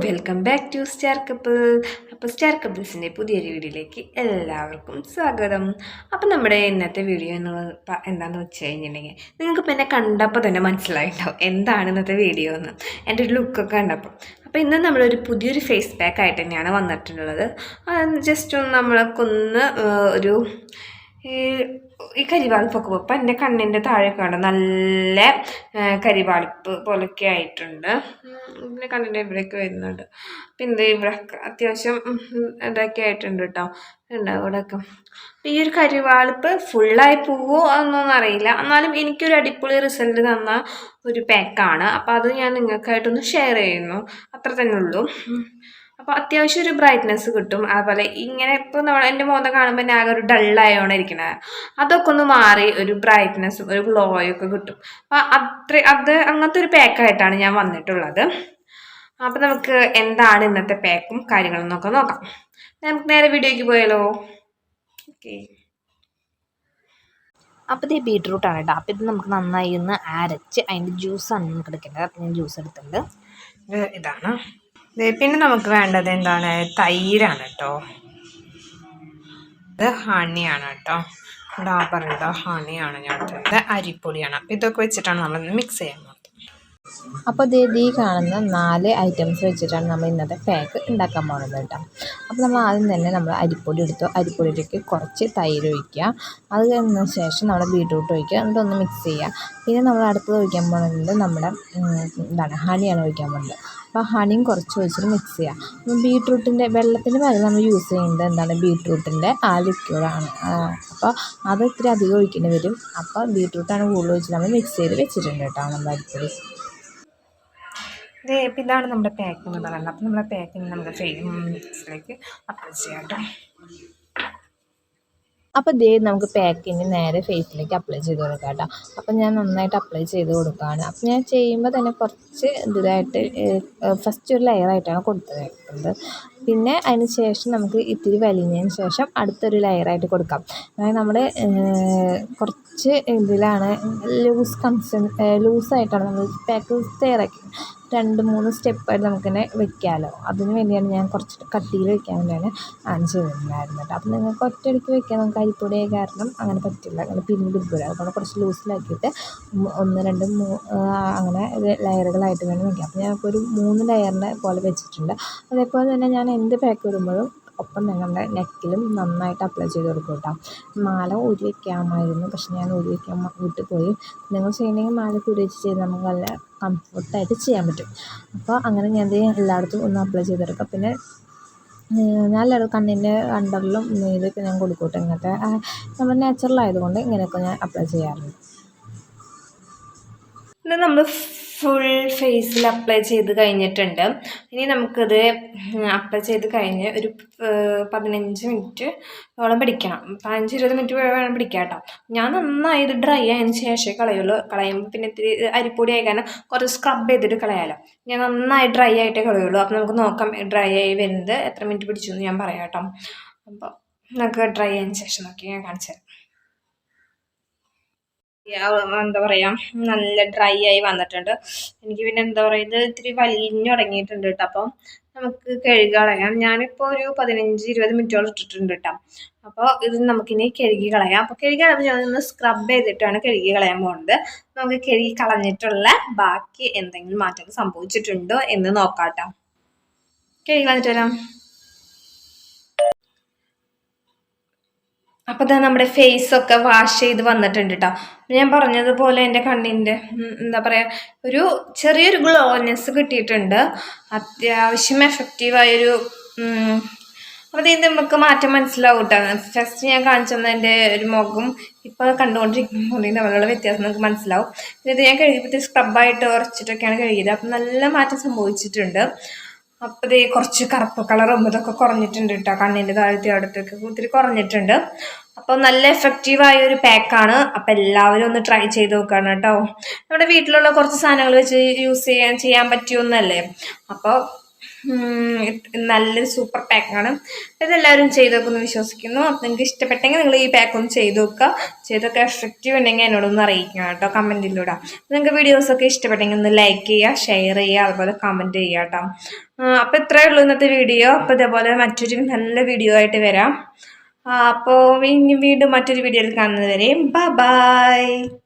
Welcome back to star couple. അപ്പോൾ star കപ്പിൾസിൻ്റെ പുതിയൊരു വീഡിയോയിലേക്ക് എല്ലാവർക്കും സ്വാഗതം. അപ്പോൾ നമ്മുടെ ഇന്നത്തെ വീഡിയോ എന്താണെന്ന് വെച്ച് കഴിഞ്ഞിട്ടുണ്ടെങ്കിൽ നിങ്ങൾക്ക് എന്നെ കണ്ടപ്പോൾ തന്നെ മനസ്സിലായിട്ടുണ്ടാവും എന്താണ് ഇന്നത്തെ വീഡിയോ എന്ന്, എൻ്റെ ഒരു ലുക്കൊക്കെ കണ്ടപ്പോൾ. അപ്പോൾ ഇന്ന് നമ്മളൊരു പുതിയൊരു ഫേസ് പാക്ക് ആയിട്ട് തന്നെയാണ് വന്നിട്ടുള്ളത്. ജസ്റ്റ് ഒന്ന് നമ്മളൊക്കെ ഒന്ന് ഒരു ഈ കരിവാളിപ്പൊക്കെ ഇപ്പം എൻ്റെ കണ്ണിൻ്റെ താഴെയൊക്കെ കണ്ടോ നല്ല കരിവാളിപ്പ് പോലൊക്കെ ആയിട്ടുണ്ട്. പിന്നെ കണ്ണിൻ്റെ ഇവിടെയൊക്കെ വരുന്നുണ്ട്. പിന്നെ ഇവിടെ അത്യാവശ്യം ഇതൊക്കെ ആയിട്ടുണ്ട് കേട്ടോ, ഉണ്ട് ഇവിടെയൊക്കെ. ഈ ഒരു കരിവാളിപ്പ് ഫുള്ളായി പോവോ എന്നൊന്നും അറിയില്ല, എന്നാലും എനിക്കൊരു അടിപൊളി റിസൾട്ട് തന്ന ഒരു പാക്കാണ്. അപ്പോൾ അത് ഞാൻ നിങ്ങൾക്കായിട്ടൊന്ന് ഷെയർ ചെയ്യുന്നു, അത്ര തന്നെ ഉള്ളൂ. അപ്പോൾ അത്യാവശ്യം ഒരു ബ്രൈറ്റ്നെസ് കിട്ടും. അതുപോലെ ഇങ്ങനെ ഇപ്പോൾ നമ്മൾ എൻ്റെ മുഖം കാണുമ്പോൾ ഞാൻ ആകെ ഒരു ഡള്ളായോണ്ട് ഇരിക്കണത്, അതൊക്കെ ഒന്ന് മാറി ഒരു ബ്രൈറ്റ്നെസ്സും ഒരു ഗ്ലോയൊക്കെ കിട്ടും. അപ്പോൾ അങ്ങനത്തെ ഒരു പാക്കായിട്ടാണ് ഞാൻ വന്നിട്ടുള്ളത്. അപ്പോൾ നമുക്ക് എന്താണ് ഇന്നത്തെ പാക്കും കാര്യങ്ങളെന്നൊക്കെ നോക്കാം. നമുക്ക് നേരെ വീഡിയോയ്ക്ക് പോയാലോ. ഓക്കെ, അപ്പോൾ ഇത് ബീട്രൂട്ടാണ് കേട്ടോ. അപ്പോൾ ഇത് നമുക്ക് നന്നായി ഒന്ന് അരച്ച് അതിൻ്റെ ജ്യൂസാണ് നമുക്ക് എടുക്കേണ്ടത്. അപ്പോൾ ഞാൻ ജ്യൂസ് എടുത്തിട്ടുണ്ട്. ഇതാണ്. പിന്നെ നമുക്ക് വേണ്ടത് എന്താണ്, തൈരാണ് കേട്ടോ. ഇത് ഹണിയാണ് കേട്ടോ, ഡാബറിൻ്റെ ഹണിയാണ് ഞാൻ എടുത്തത്. അരിപ്പൊടിയാണ്. അപ്പോൾ ഇതൊക്കെ വെച്ചിട്ടാണ് നമ്മൾ മിക്സ് ചെയ്യുന്നത്. അപ്പോൾ ഈ കാണുന്ന 4 ഐറ്റംസ് വെച്ചിട്ടാണ് നമ്മൾ ഇന്നത്തെ പാക്ക് ഉണ്ടാക്കാൻ പോകുന്നത് കേട്ടോ. അപ്പോൾ നമ്മൾ ആദ്യം തന്നെ നമ്മൾ അരിപ്പൊടി എടുത്തു. അരിപ്പൊടിയിലേക്ക് കുറച്ച് തൈര് ഒഴിക്കുക. അത് കഴിഞ്ഞ ശേഷം നമ്മൾ ബീട്രൂട്ട് ഒഴിക്കുക. എന്നിട്ടൊന്ന് മിക്സ് ചെയ്യുക. പിന്നെ നമ്മൾ അടുത്തത് ഒഴിക്കാൻ പോകുന്നത് നമ്മുടെ ഹണിയാണ് ഒഴിക്കാൻ പോകുന്നത്. അപ്പോൾ ഹണിയും കുറച്ച് ഒഴിച്ചിട്ട് മിക്സ് ചെയ്യുക. അപ്പോൾ ബീട്രൂട്ടിൻ്റെ വെള്ളത്തിന് പകരം നമ്മൾ യൂസ് ചെയ്യുന്നത് ബീട്രൂട്ടിൻ്റെ ആ ലിക്വിഡാണ്. അപ്പോൾ അത് ഇത്തിരി അധികം ഒഴിക്കേണ്ടി വരും. അപ്പോൾ ബീട്രൂട്ടാണ് കൂടുതൽ ഒഴിച്ച് നമ്മൾ മിക്സ് ചെയ്ത് വെച്ചിട്ടുണ്ട് കേട്ടോ നമ്മുടെ അരിപ്പൊടി. ഇതാണ് നമ്മുടെ പാക്ക് എന്ന് പറയുന്നത്. അപ്പം നമ്മുടെ പാക്കിങ് നമ്മുടെ ഫേസിലേക്ക് അപ്ലൈ ചെയ്യാം കേട്ടോ. അപ്പോൾ നമുക്ക് പാക്കിങ് നേരെ ഫേസിലേക്ക് അപ്ലൈ ചെയ്ത് കൊടുക്കാം കേട്ടോ. അപ്പോൾ ഞാൻ നന്നായിട്ട് അപ്ലൈ ചെയ്ത് കൊടുക്കുകയാണ്. അപ്പോൾ ഞാൻ ചെയ്യുമ്പോൾ തന്നെ കുറച്ച് ഇതായിട്ട് ഫസ്റ്റ് ഒരു ലെയറായിട്ടാണ് കൊടുത്തത്. പിന്നെ അതിന് ശേഷം നമുക്ക് ഇത്തിരി വലിഞ്ഞതിന് ശേഷം അടുത്തൊരു ലെയറായിട്ട് കൊടുക്കാം. അതായത് നമ്മൾ കുറച്ച് ഇതിലാണ് ലൂസായിട്ടാണ് നമ്മൾ പാക്ക് തയ്യാറാക്കി 2-3 സ്റ്റെപ്പായിട്ട് നമുക്കിങ്ങനെ വെക്കാമല്ലോ. അതിന് വേണ്ടിയാണ് ഞാൻ കുറച്ച് കട്ടിയിൽ വെക്കാൻ വേണ്ടിയാണ് ചെയ്തിട്ടുണ്ടായിരുന്നത് കേട്ടോ. അപ്പോൾ നിങ്ങൾക്ക് ഒറ്റയടിക്ക് വെക്കാൻ നമുക്ക് അരിപ്പൊടിയായ കാരണം അങ്ങനെ പറ്റില്ല, അങ്ങനെ പിരിഞ്ഞ് പിടിക്കില്ല. അതുകൊണ്ട് കുറച്ച് ലൂസിലാക്കിയിട്ട് 1, 2, 3 അങ്ങനെ ലെയറുകളായിട്ട് വേണം വയ്ക്കാം. അപ്പോൾ ഞാൻ ഇപ്പോൾ ഒരു 3 ലെയറിനെ പോലെ വെച്ചിട്ടുണ്ട്. അതേപോലെ തന്നെ ഞാൻ എന്ത് പാക്ക് വരുമ്പോഴും ഒപ്പം ഞങ്ങളുടെ നെക്കിലും നന്നായിട്ട് അപ്ലൈ ചെയ്ത് കൊടുക്കും കേട്ടോ. മാല ഊരി വയ്ക്കാമായിരുന്നു, പക്ഷെ ഞാൻ ഊരി വയ്ക്കാൻ വിട്ടുപോയി. നിങ്ങൾ ചെയ്യണമെങ്കിൽ മാല ഊരി വെച്ച് ചെയ്ത് നമുക്ക് നല്ല കംഫർട്ടായിട്ട് ചെയ്യാൻ പറ്റും. അപ്പോൾ അങ്ങനെ ഞാൻ എല്ലായിടത്തും ഒന്ന് അപ്ലൈ ചെയ്തെടുക്കാം. പിന്നെ ഞാൻ എല്ലായിടത്തും കണ്ണിൻ്റെ അണ്ടറിലും ഇതൊക്കെ ഞാൻ കൊടുക്കൂട്ടെ. ഇങ്ങനത്തെ നമ്മുടെ നാച്ചുറലായതുകൊണ്ട് ഇങ്ങനെയൊക്കെ ഞാൻ അപ്ലൈ ചെയ്യാറുണ്ട്. ഇത് നമ്മൾ ഫുൾ ഫേസിൽ അപ്ലൈ ചെയ്ത് കഴിഞ്ഞിട്ടുണ്ട്. ഇനി നമുക്കത് അപ്ലൈ ചെയ്ത് കഴിഞ്ഞ് ഒരു 15 മിനിറ്റോളം പിടിക്കണം. 15-20 മിനിറ്റ് വേണം പിടിക്കാം കേട്ടോ. ഞാൻ നന്നായി ഇത് ഡ്രൈ ആയതിന് ശേഷമേ കളയുമ്പോൾ പിന്നെ ഇത്തിരി അരിപ്പൊടി ആയി കാരണം കുറച്ച് സ്ക്രബ് ചെയ്തിട്ട് കളയാമല്ലോ. ഞാൻ നന്നായി ഡ്രൈ ആയിട്ടേ കളയുള്ളൂ. അപ്പോൾ നമുക്ക് നോക്കാം ഡ്രൈ ആയി വരുന്നത് എത്ര മിനിറ്റ് പിടിച്ചു എന്ന് ഞാൻ പറയാം കേട്ടോ. അപ്പോൾ നമുക്ക് ഡ്രൈ ആയതിന് ശേഷം നോക്കി ഞാൻ കാണിച്ചു തരാം. എന്താ പറയുക, നല്ല ഡ്രൈ ആയി വന്നിട്ടുണ്ട്. എനിക്ക് പിന്നെ എന്താ പറയുക, ഇത് ഇത്തിരി വലിഞ്ഞു തുടങ്ങിയിട്ടുണ്ട് കേട്ടോ. അപ്പം നമുക്ക് കഴുകി കളയാം. ഞാനിപ്പോൾ ഒരു 15-20 മിനിറ്റോളം ഇട്ടിട്ടുണ്ട് കേട്ടോ. അപ്പോൾ ഇത് നമുക്കിനി കഴുകി കളയാം. അപ്പോൾ കഴുകി കളയുമ്പോൾ ഞാനൊന്ന് സ്ക്രബ് ചെയ്തിട്ടാണ് കഴുകി കളയാൻ പോകുന്നത്. നമുക്ക് കഴുകി കളഞ്ഞിട്ടുള്ള ബാക്കി എന്തെങ്കിലും മാറ്റങ്ങൾ സംഭവിച്ചിട്ടുണ്ടോ എന്ന് നോക്കാം കേട്ടോ. കഴുകി കളഞ്ഞിട്ട് വരാം. അപ്പോൾ ഇതാ നമ്മുടെ ഫേസൊക്കെ വാഷ് ചെയ്ത് വന്നിട്ടുണ്ട് കേട്ടോ. ഞാൻ പറഞ്ഞതുപോലെ എൻ്റെ കണ്ണിൻ്റെ എന്താ പറയുക, ഒരു ചെറിയൊരു ഗ്ലോനെസ് കിട്ടിയിട്ടുണ്ട്. അത്യാവശ്യം എഫക്റ്റീവായൊരു അപ്പോൾ ഇത് നമുക്ക് മാറ്റം മനസ്സിലാവും കേട്ടോ. ഫസ്റ്റ് ഞാൻ കാണിച്ചു തന്നതിൻ്റെ ഒരു മുഖം ഇപ്പോൾ കണ്ടുകൊണ്ടിരിക്കുമ്പോൾ തമ്മിലുള്ള വ്യത്യാസം നമുക്ക് മനസ്സിലാവും. പിന്നെ ഇത് ഞാൻ കഴുകിയപ്പോൾ സ്ക്രബായിട്ട് ഉറച്ചിട്ടൊക്കെയാണ് കഴുകിയത്. അപ്പം നല്ല മാറ്റം സംഭവിച്ചിട്ടുണ്ട്. അപ്പോൾ ഇത് കുറച്ച് കറുപ്പ് കളറും ഇതൊക്കെ കുറഞ്ഞിട്ടുണ്ട് കേട്ടോ. കണ്ണിൻ്റെ താഴത്തെ അടുത്തൊക്കെ ഒത്തിരി കുറഞ്ഞിട്ടുണ്ട്. അപ്പോൾ നല്ല എഫക്റ്റീവായ ഒരു പാക്കാണ്. അപ്പോൾ എല്ലാവരും ഒന്ന് ട്രൈ ചെയ്ത് നോക്കണം കേട്ടോ. നമ്മുടെ വീട്ടിലുള്ള കുറച്ച് സാധനങ്ങൾ വെച്ച് ചെയ്യാൻ പറ്റിയൊന്നല്ലേ. അപ്പോൾ നല്ലൊരു സൂപ്പർ പാക്കാണ്. ഇതെല്ലാവരും ചെയ്ത് നോക്കുമെന്ന് വിശ്വസിക്കുന്നു. അപ്പം നിങ്ങൾക്ക് ഇഷ്ടപ്പെട്ടെങ്കിൽ നിങ്ങൾ ഈ പാക്ക് ഒന്ന് ചെയ്ത് നോക്കുക. ചെയ്തൊക്കെ എഫക്റ്റീവ് ഉണ്ടെങ്കിൽ എന്നോടൊന്ന് അറിയിക്കണം കേട്ടോ, കമൻറ്റിലൂടെ. നിങ്ങൾക്ക് വീഡിയോസൊക്കെ ഇഷ്ടപ്പെട്ടെങ്കിൽ ഒന്ന് ലൈക്ക് ചെയ്യുക, ഷെയർ ചെയ്യുക, അതുപോലെ കമൻറ്റ് ചെയ്യുക കേട്ടോ. അപ്പോൾ ഇത്രയേ ഉള്ളൂ ഇന്നത്തെ വീഡിയോ. അപ്പോൾ ഇതേപോലെ മറ്റൊരു നല്ല വീഡിയോ ആയിട്ട് വരാം. അപ്പോൾ ഇനി വീണ്ടും മറ്റൊരു വീഡിയോയിൽ കാണുന്നത് വരെ ബൈ.